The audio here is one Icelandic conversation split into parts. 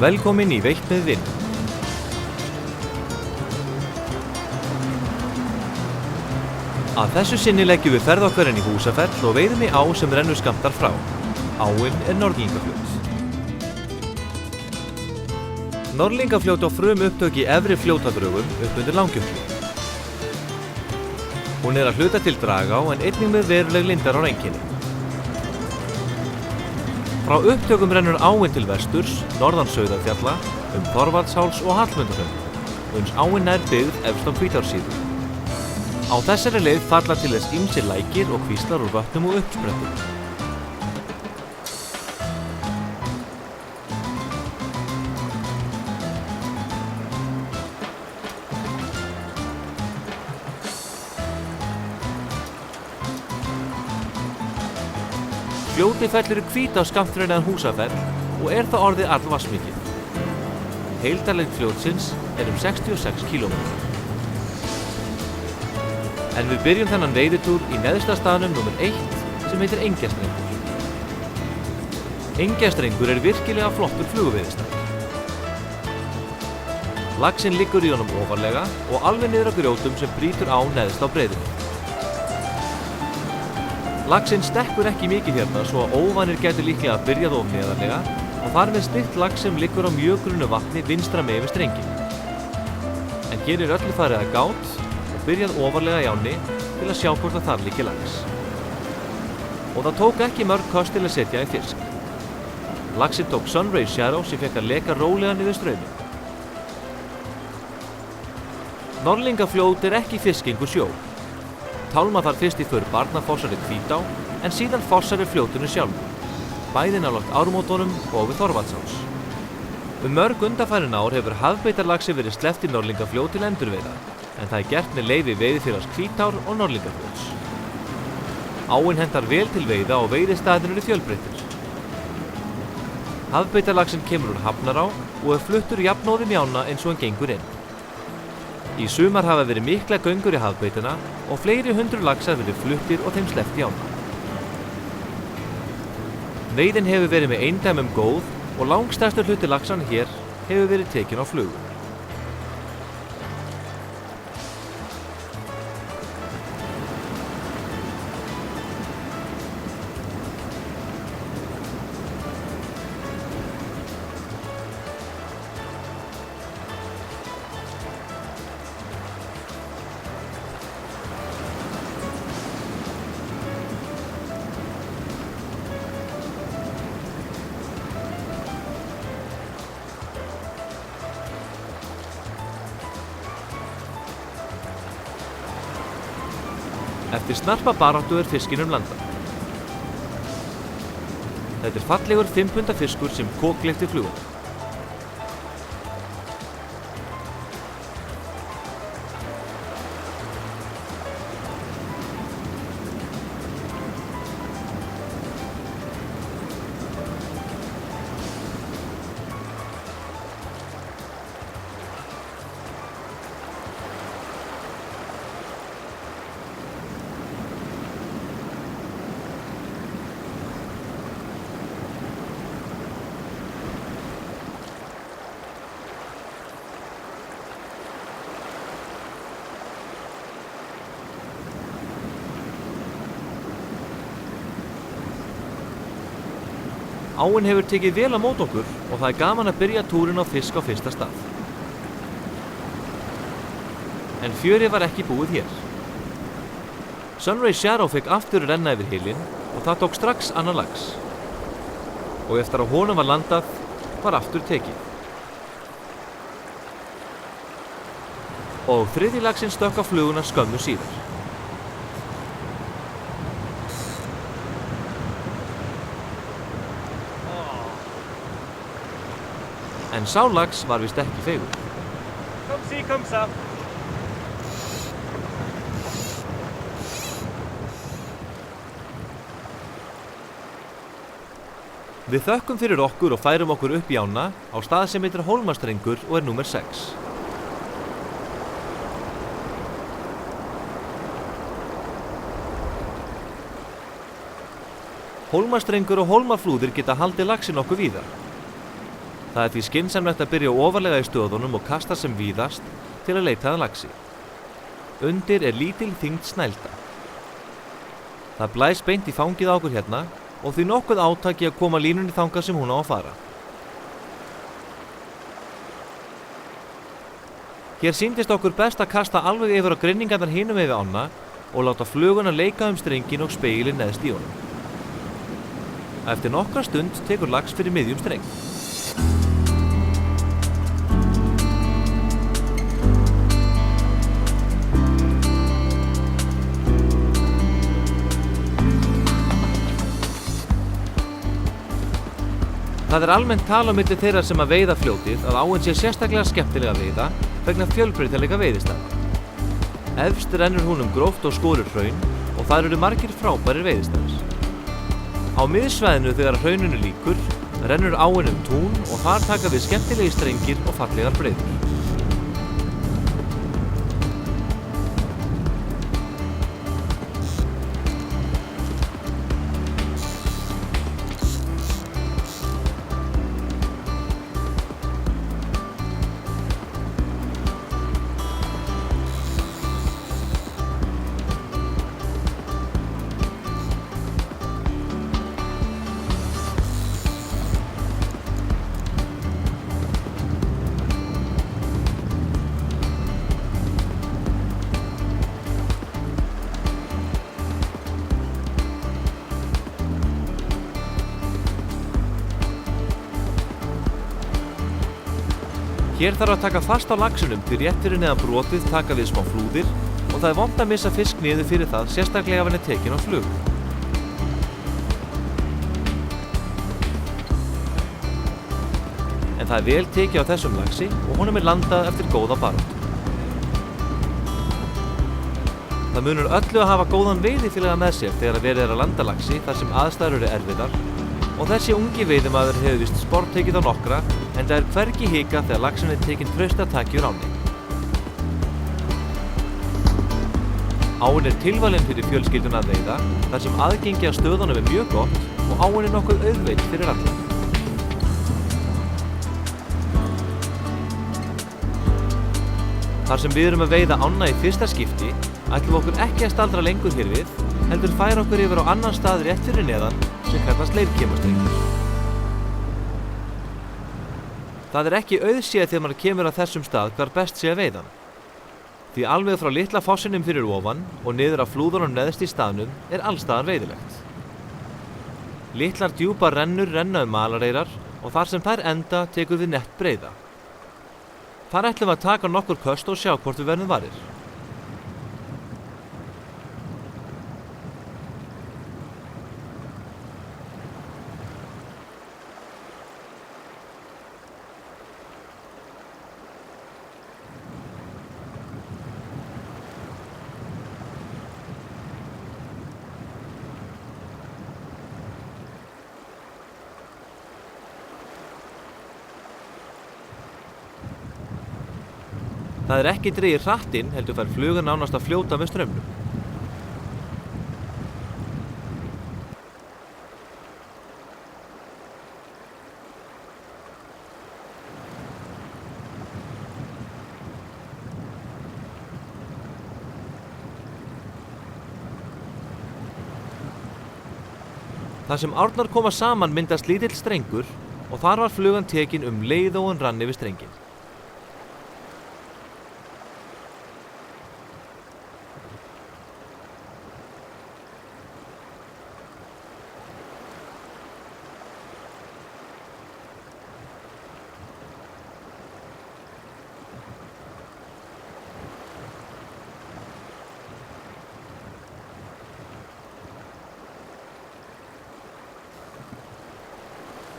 Velkomin í Veitt með vinn. Að þessu sinni leggjum við ferð okkar inn í Húsafell og veiðum í á sem rennur skammtar frá. Áin Norðlingafljót. Norðlingafljót á upptök í efri fljótadrögum upp undir Langjökli. Hún að hluta til Dragá en einnig með veruleg lindar á Enginni. Frá upptökum rennur áin til vesturs, norðan Sauðafjalla, Þorvaldsháls og Hallmundarhraun, og eins áin nær byggð efst á Hvítársíðu. Á þessari leið falla til þess ýmsir lækir og kvíslar úr vötnum og uppsprettum. Fljótið fellur í Hvítá skammt fyrir neðan Húsafell og það orðið allvatnsmikið. Heildarlengd fljótsins 66 km. En við byrjum þennan veiðitúr í neðsta staðnum númer 1 sem heitir Engjastrengur. Engjastrengur virkilega flottur fluguveiðistaður. Laxinn liggur í honum ofarlega og alveg niður á grjótum sem brýtur á neðst á breiðunni. Laxinn stekkur ekki mikið hérna svo að óvanir gætu líklega byrjað of neðarlega og þar með stytt lax sem liggur á mjög grunnu vatni vinstra megin við strenginn. En hér öllu farið að gát og byrjað ofarlega í ánni til að sjá hvort þar liggi lax. Og það tók ekki mörg kost til að setja í fisk. Laxinn tók Sunray Shadow sem fekk að leka rólega niður strauminn. Norðlingafljót ekki fiskingur sjó. Tálma þar fyrst í för Barnafossar við Hvítá en síðan fossar við fljótinu sjálfu, bæði nálægt Ármótunum og við Þorvaldsháls. Mörg undanfarin ár hefur hafbeitarlaxi verið sleppt í Norðlingafljót til endurveiða, en það gert með leyfi veiðifélags Hvítár og Norðlingafljóts. Áin hentar vel til veiða og veiðistaðirnir eru fjölbreyttir. Hafbeitarlaxinn kemur úr Hafnará og fluttur jafnóðum í ána eins og hann gengur inn. Í sumar hafa verið mikla göngur í hafbeitina og fleiri hundruð laxar verið fluttir og þeim sleppt í ána. Veiðin hefur verið með eindæmum góð og langstærstur hluti laxanna hér hefur verið tekinn á flugu. Eftir snarpa baráttu fiskinum landað. Þetta fallegur 5 punda fiskur sem kokgleypti fluguna. Áin hefur tekið vel á móti okkur og það gaman að byrja túrinn á fisk á fyrsta stað. En fjörið var ekki búið hér. Sunray Shadow fekk aftur renna yfir hylinn og það tók strax annan lax. Og eftir að honum var landað var aftur tekið. Og þriðji laxinn stökk á fluguna skömmu síðar. En sá lax var vist ekki feigur. Kom sá. Við þökkum fyrir okkur og færum okkur upp í ána á stað sem heitir Hólmastrengur og númer 6. Hólmastrengur og hólmaflúðir geta haldið laxinn nokkuð víða. Það er því skynsamlegt að byrja ofarlega í stöðunum og kasta sem víðast til að leita að laxi. Undir er lítil þyngd snælda. Það blæs beint í fangið á okkur hérna og því nokkuð átaki að koma línunni þangað sem hún á að fara. Hér sýndist okkur best að kasta alveg yfir á grynningarnar hinum yfir ána og láta fluguna leika strengin og spegilinn neðst í honum. Eftir nokkra stund tekur lax fyrir miðjum streng. Það er almennt tala á milli þeirra sem að veiða fljótið að áin sé sérstaklega skemmtilega að veiða vegna fjölbreytileika veiðistaða. Efst rennur hún gróft og skorur hraun og þar eru margir frábærir veiðistaðir. Á miðsvæðinu þegar hrauninu lýkur rennur áin tún og þar taka við skemmtilegi strengir og fallegar breiður. Hér þarf að taka fast á laxinum því rétt fyrir neðan brotið taka við smá flúðir og það er vont að missa fisk niður fyrir það, sérstaklega ef hann er tekinn á flug. En það er vel tekið á þessum laxi og honum er landað eftir góða baráttu. Það munur öllu að hafa góðan veiðifélaga með sér þegar verið er að landa laxi þar sem aðstæður eru erfiðar og þessi ungi veiðimaður hefur vist sporttekið á nokkra en það er hvergi hika þegar laxinn er tekinn traustataki úr ánni. Áin er tilvalin fyrir fjölskylduna að veiða þar sem aðgengi að stöðunum er mjög gott og áin er nokkuð auðveld fyrir alla. Þar sem við erum að veiða ána í fyrsta skipti ætlum við okkur ekki að staldra lengur hér við heldur færa okkur yfir á annan stað rétt fyrir neðan sem kallast leirkemastrengur. Það er ekki auðséð þegar maður kemur að þessum stað hvar best sé að veiða. Því alveg frá litla fossinum fyrir ofan og niður af flúðunum neðst í staðnum er allstaðar veiðilegt. Litlar djúpar rennur renna malareyrar og þar sem þær enda tekur við nett breiða. Þar ætlum við að taka nokkur köst og sjá hvort við verðum varir. Það er ekki dregið hratt inn heldur fær flugan nánast að fljóta með straumnum. Þar sem árnar koma saman myndast lítill strengur og þar var flugan tekin leið og hún rann yfir strenginn.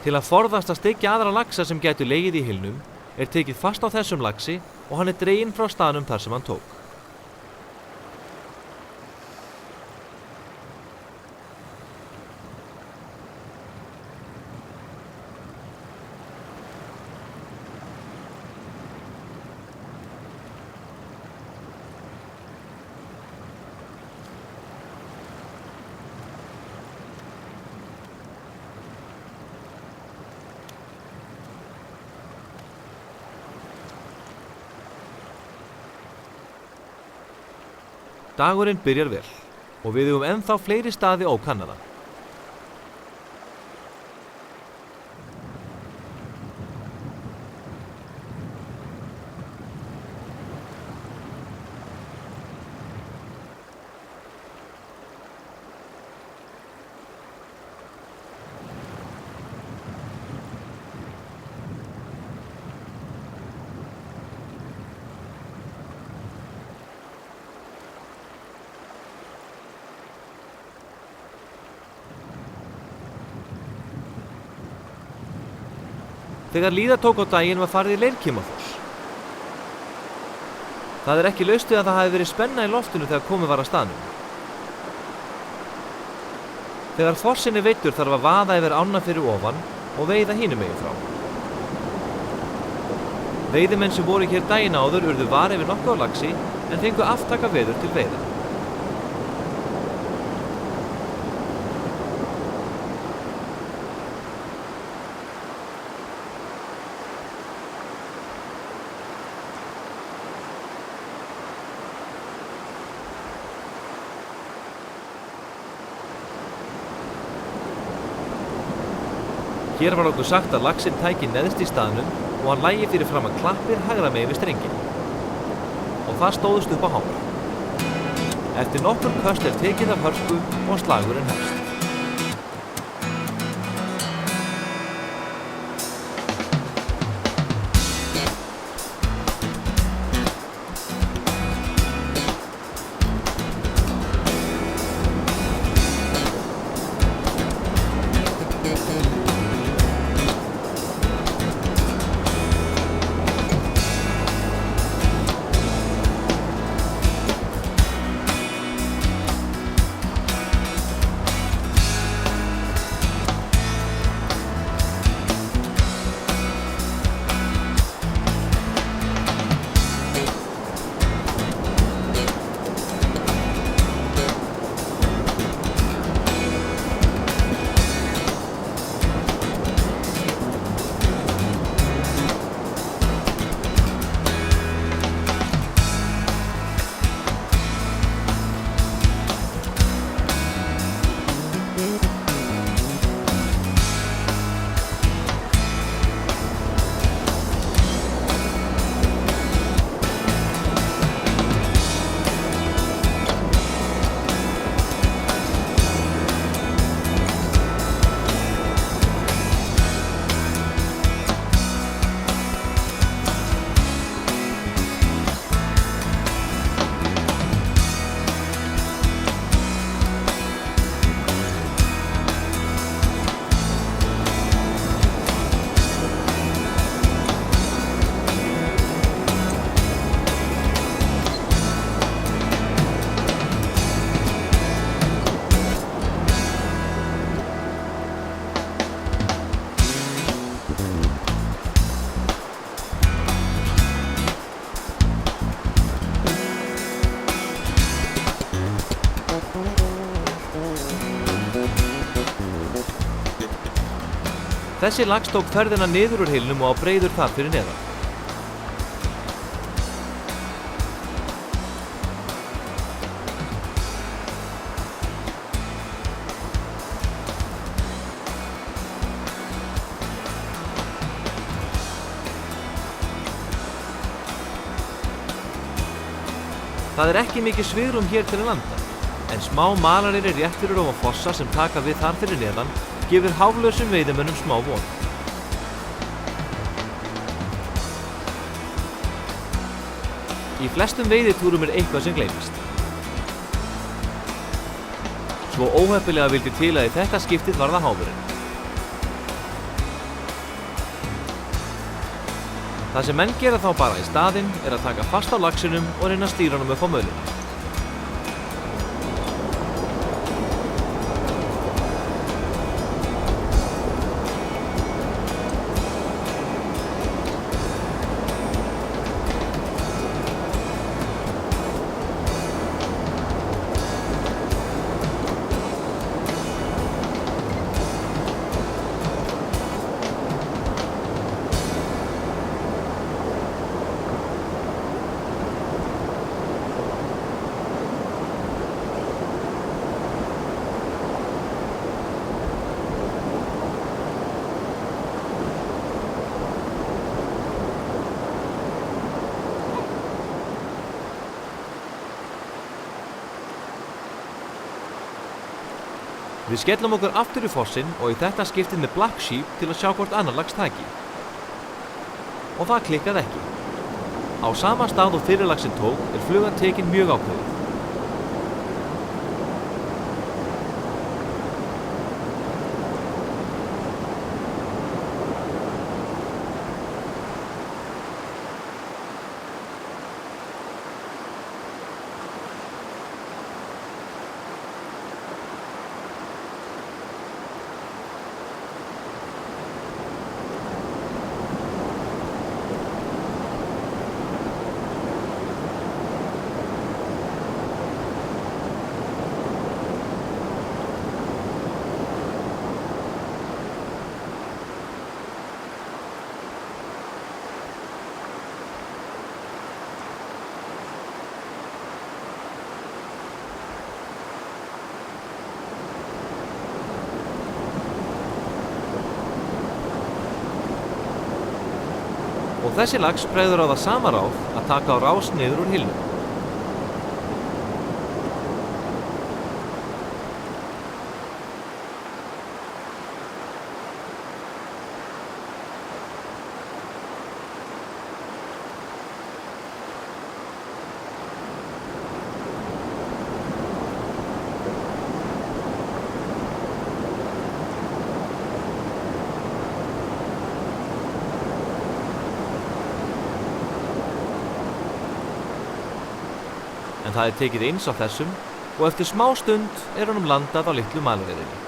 Til að forðast að steikja aðra laxa sem gætu legið í hylnum er tekið fast á þessum laxi og hann er dreginn frá staðnum þar sem hann tók. Dagurinn byrjar vel og við eigum ennþá fleiri staði ókannaða. Þegar líða tók á daginn var farið í Leirkimafoss. Það ekki laust við að það hafi verið spenna í loftinu þegar komið var að staðnum. Þegar fossinn veiddur þarf að vaða yfir ána fyrir ofan og veiða hinum megin frá. Veiðimenn sem voru hér daginn áður urðu var yfir nokkuð á laxi en fengu aftaka veður til veiða. Hér var okkur sagt að laxinn tæki neðst í staðnum og hann lægi fyrir framan klappir hægra megin við strenginn. Og það stóðust upp á hár. Eftir nokkur köst tekið af hörsku og slagurinn hefst. Þessi lax tók ferðina niður úr hylnum og á breiður þar fyrir neðan. Það ekki mikið svigrúm hér til að landa, en smá malarinn rétt fyrir ofan fossa sem taka við þar fyrir neðan gefur háflausum veiðimönnum smá von. Í flestum veiðitúrum eitthvað sem gleymist. Svo óheppilega vildi til að í þetta skiptið var það háfurinn. Það sem menn gera þá bara í staðinn að taka fast á laxinum og reyna að stýra honum upp á mölunum. Við skellum okkur aftur í fossinn og í þetta skiptið með Black Sheep til að sjá hvort annar lags tæki. Og það klikkaði ekki. Á sama stað og fyrri laxinn tók flugan tekin mjög ákveðið. Og þessi lax bregður á það sama ráð að taka á rás niður úr hylnum. En það tekið eins á þessum og eftir smá stund honum landað á litlu malarveiðinni.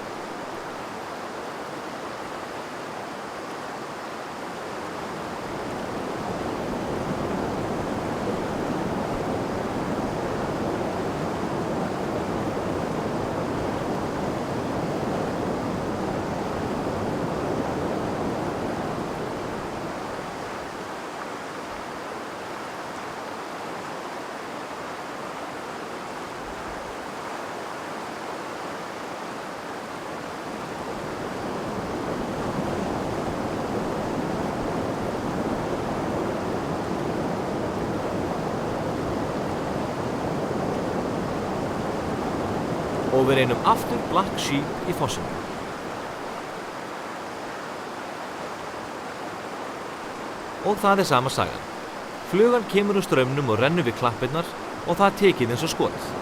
Og við reynum aftur Black Sheep í fossinum. Og það sama sagan. Flugan kemur úr straumnum og rennur við klappirnar og það tekið eins og skotið.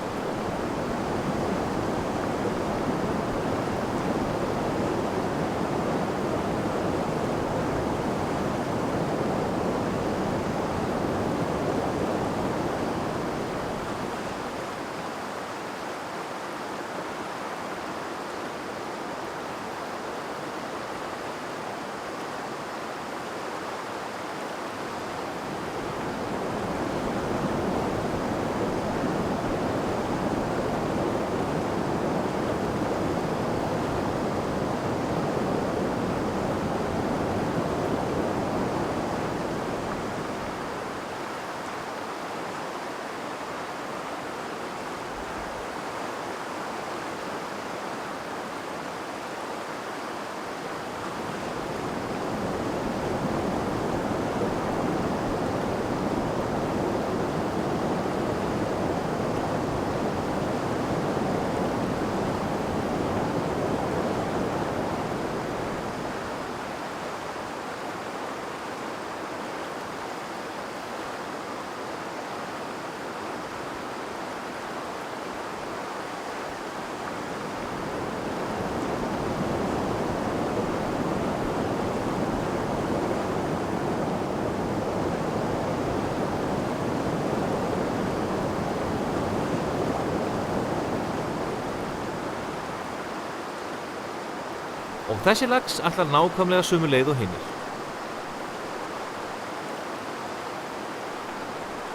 Og þessi lax ætlar nákvæmlega sömu leið og hinnir.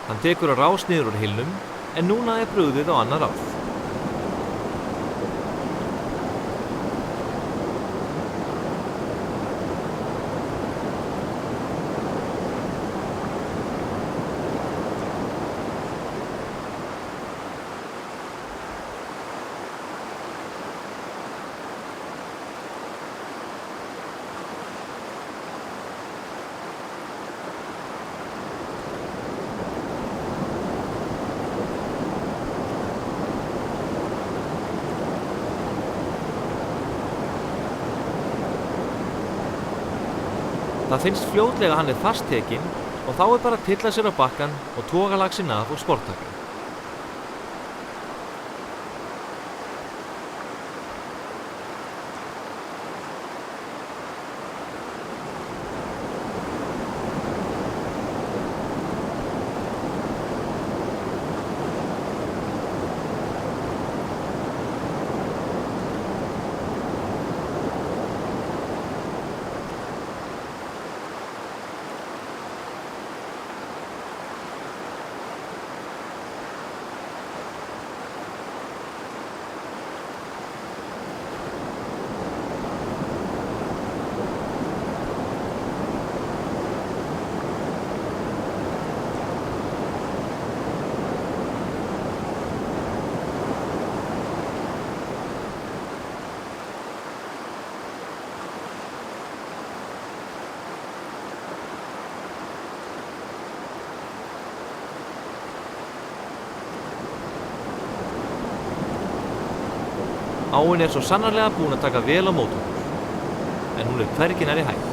Hann tekur á rás niður úr hylnum, en núna brugðið á annar ráð. Það finnst fljótlega að hann fasttekinn og þá bara að tylla sér á bakkann og toga laxinn af og sporttaka. Áin svo sannarlega búin að taka vel á móti okkur, en hún hvergi nærri hæg.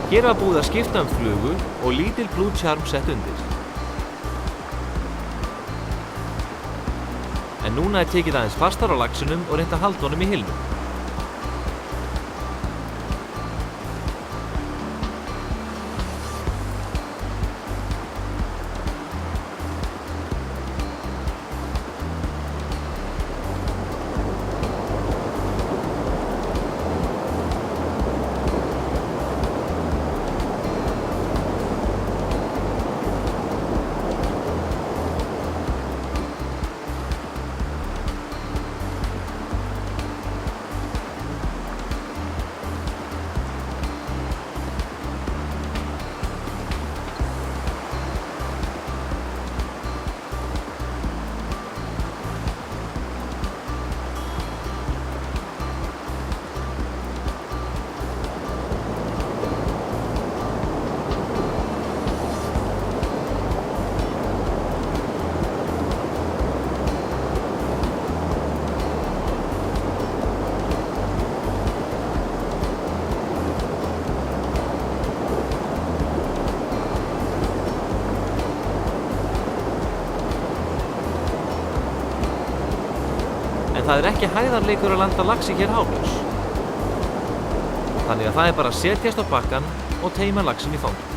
Hér var búið að skipta flugu og lítil Blue Charm sett undir. En núna tekið aðeins fastar á laxinum og reynt að halda honum í hylnum. En það ekki hægðarleikur að landa laxi hér hálaus. Þannig að það bara að setjast á bakkann og teima laxinn í fangið.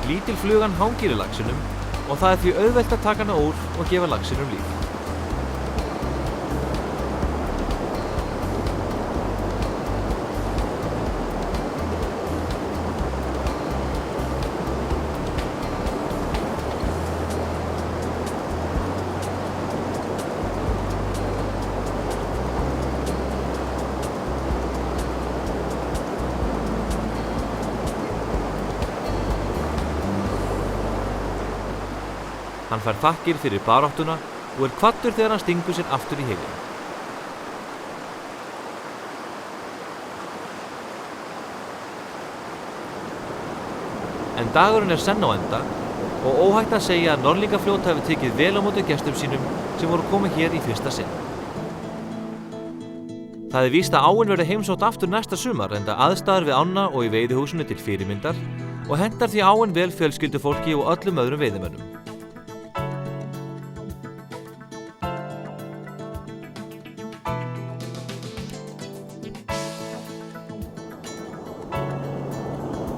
Lítil flugan hangir í laxinum og það því auðvelt að taka hana úr og gefa laxinum líf. Hann fær þakkir fyrir baráttuna og hvattur þegar hann stingur sér aftur í hylinn. En dagurinn senn á enda og óhætt að segja að Norðlingafljót hafi tekið vel á móti gestum sínum sem voru komið hér í fyrsta sinn. Það víst að áin verði heimsótt aftur næsta sumar enda aðstæður við ána og í veiðihúsinu til fyrirmyndar og hentar því áin vel fjölskyldufólki og öllum öðrum veiðimönnum.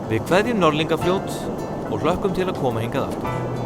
Við kveðjum Norðlingafljót og hlökkum til að koma hingað aftur.